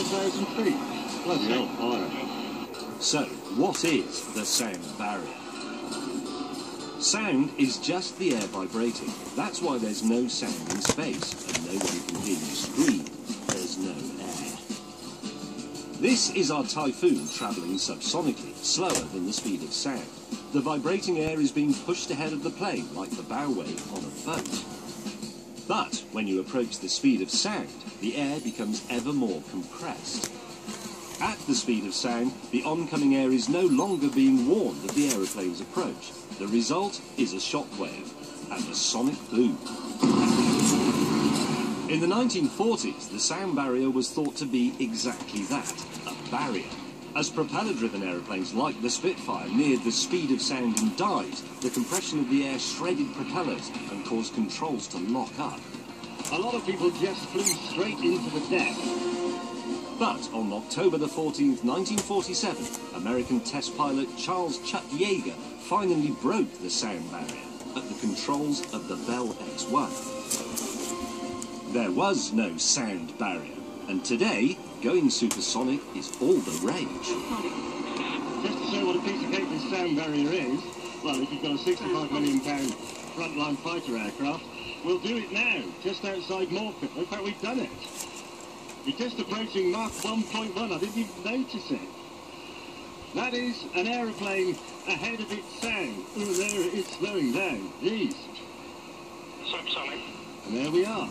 5,000 feet. Bloody hell, fire. So, what is the sound barrier? Sound is just the air vibrating. That's why there's no sound in space, and no one can hear you scream. There's no air. This is our typhoon travelling subsonically, slower than the speed of sound. The vibrating air is being pushed ahead of the plane, like the bow wave on a boat. But when you approach the speed of sound, the air becomes ever more compressed. At the speed of sound, the oncoming air is no longer being warned of the aeroplane's approach. The result is a shockwave and a sonic boom. In the 1940s, the sound barrier was thought to be exactly that, a barrier. As propeller-driven aeroplanes like the Spitfire neared the speed of sound and died, the compression of the air shredded propellers and caused controls to lock up. A lot of people just flew straight into the deck. But on October the 14th, 1947, American test pilot Charles Chuck Yeager finally broke the sound barrier at the controls of the Bell X-1. There was no sound barrier, and today, going supersonic is all the rage. Just to show what a piece of cake this sound barrier is, well, if you've got a £65 million frontline fighter aircraft, we'll do it now, just outside Morecambe. In fact, we've done it. We're just approaching Mach 1.1. I didn't even notice it. That is an aeroplane ahead of its sound. Oh, there it is slowing down. Jeez. Subsonic. And there we are.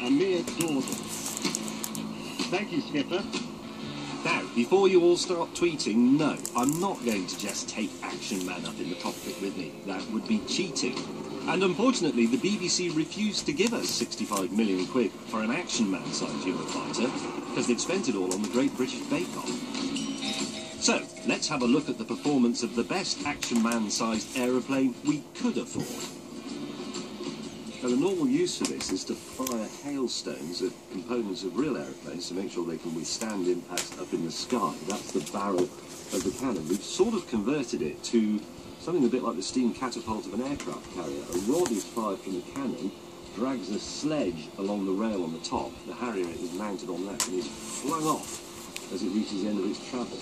A mere dawdle. Thank you, Skipper. Now, before you all start tweeting, no, I'm not going to just take Action Man up in the cockpit with me. That would be cheating. And unfortunately, the BBC refused to give us 65 million quid for an Action Man-sized Eurofighter, because they'd spent it all on the Great British Bake Off. So, let's have a look at the performance of the best Action Man-sized aeroplane we could afford. Now, the normal use for this is to fire hailstones at components of real aeroplanes to make sure they can withstand impacts up in the sky. That's the barrel of the cannon. We've sort of converted it to something a bit like the steam catapult of an aircraft carrier. A rod is fired from the cannon, drags a sledge along the rail on the top. The Harrier is mounted on that and is flung off as it reaches the end of its travel.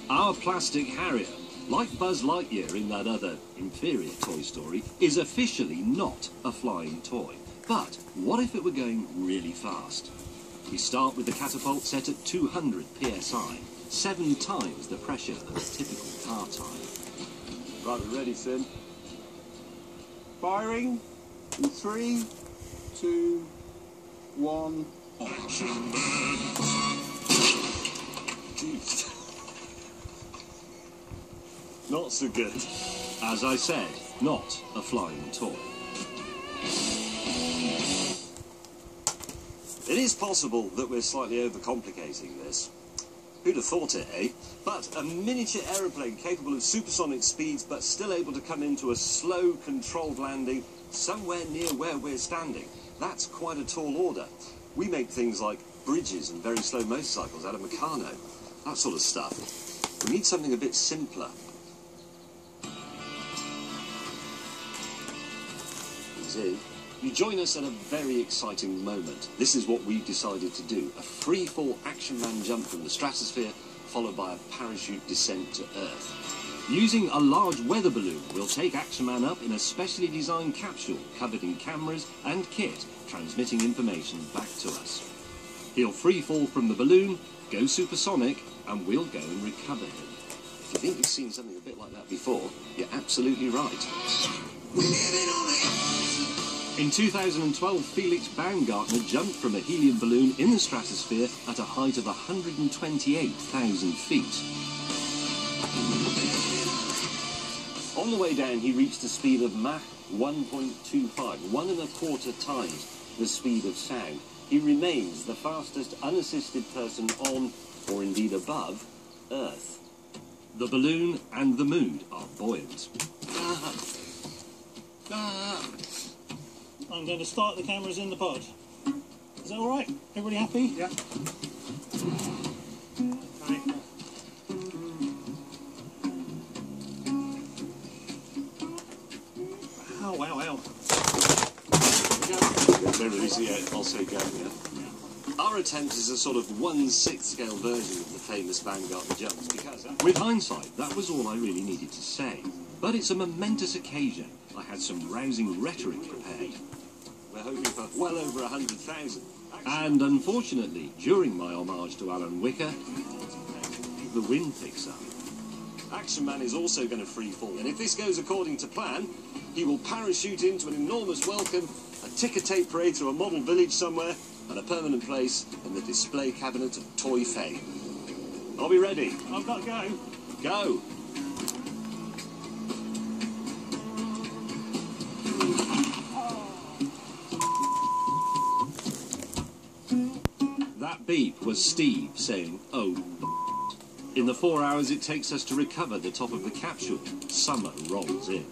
Our plastic Harrier, like Buzz Lightyear in that other inferior Toy Story, is officially not a flying toy. But what if it were going really fast? We start with the catapult set at 200 psi, 7 times the pressure of a typical car tyre. Right, we're ready, Sim. Firing in 3, 2, 1. Jeez. Not so good. As I said, not a flying toy. It is possible that we're slightly overcomplicating this. Who'd have thought it, eh? But a miniature aeroplane capable of supersonic speeds but still able to come into a slow, controlled landing somewhere near where we're standing. That's quite a tall order. We make things like bridges and very slow motorcycles out of Meccano. That sort of stuff. We need something a bit simpler. You join us at a very exciting moment. This is what we've decided to do. A free-fall Action Man jump from the stratosphere, followed by a parachute descent to Earth. Using a large weather balloon, we'll take Action Man up in a specially designed capsule covered in cameras and kit, transmitting information back to us. He'll free-fall from the balloon, go supersonic, and we'll go and recover him. If you think you've seen something a bit like that before, you're absolutely right. In 2012, Felix Baumgartner jumped from a helium balloon in the stratosphere at a height of 128,000 feet. On the way down, he reached a speed of Mach 1.25, 1.25 times the speed of sound. He remains the fastest unassisted person on, or indeed above, Earth. The balloon and the mood are buoyant. I'm going to start the cameras in the pod. Is that all right? Everybody happy? Yeah. Right. Ow, ow, ow. Very easy, yeah. I'll say go, yeah. Our attempt is a sort of 1/6 scale version of the famous Vanguard jumps because... With hindsight, that was all I really needed to say. But it's a momentous occasion. I had some rousing rhetoric prepared. We're hoping for well over 100,000. And unfortunately, during my homage to Alan Wicker, the wind picks up. Action Man is also going to free fall, and if this goes according to plan, he will parachute into an enormous welcome, a ticker tape parade through a model village somewhere, and a permanent place in the display cabinet of toy fame. Are we ready? I've got to go. Go! That beep was Steve saying, "Oh." In the 4 hours it takes us to recover the top of the capsule, summer rolls in.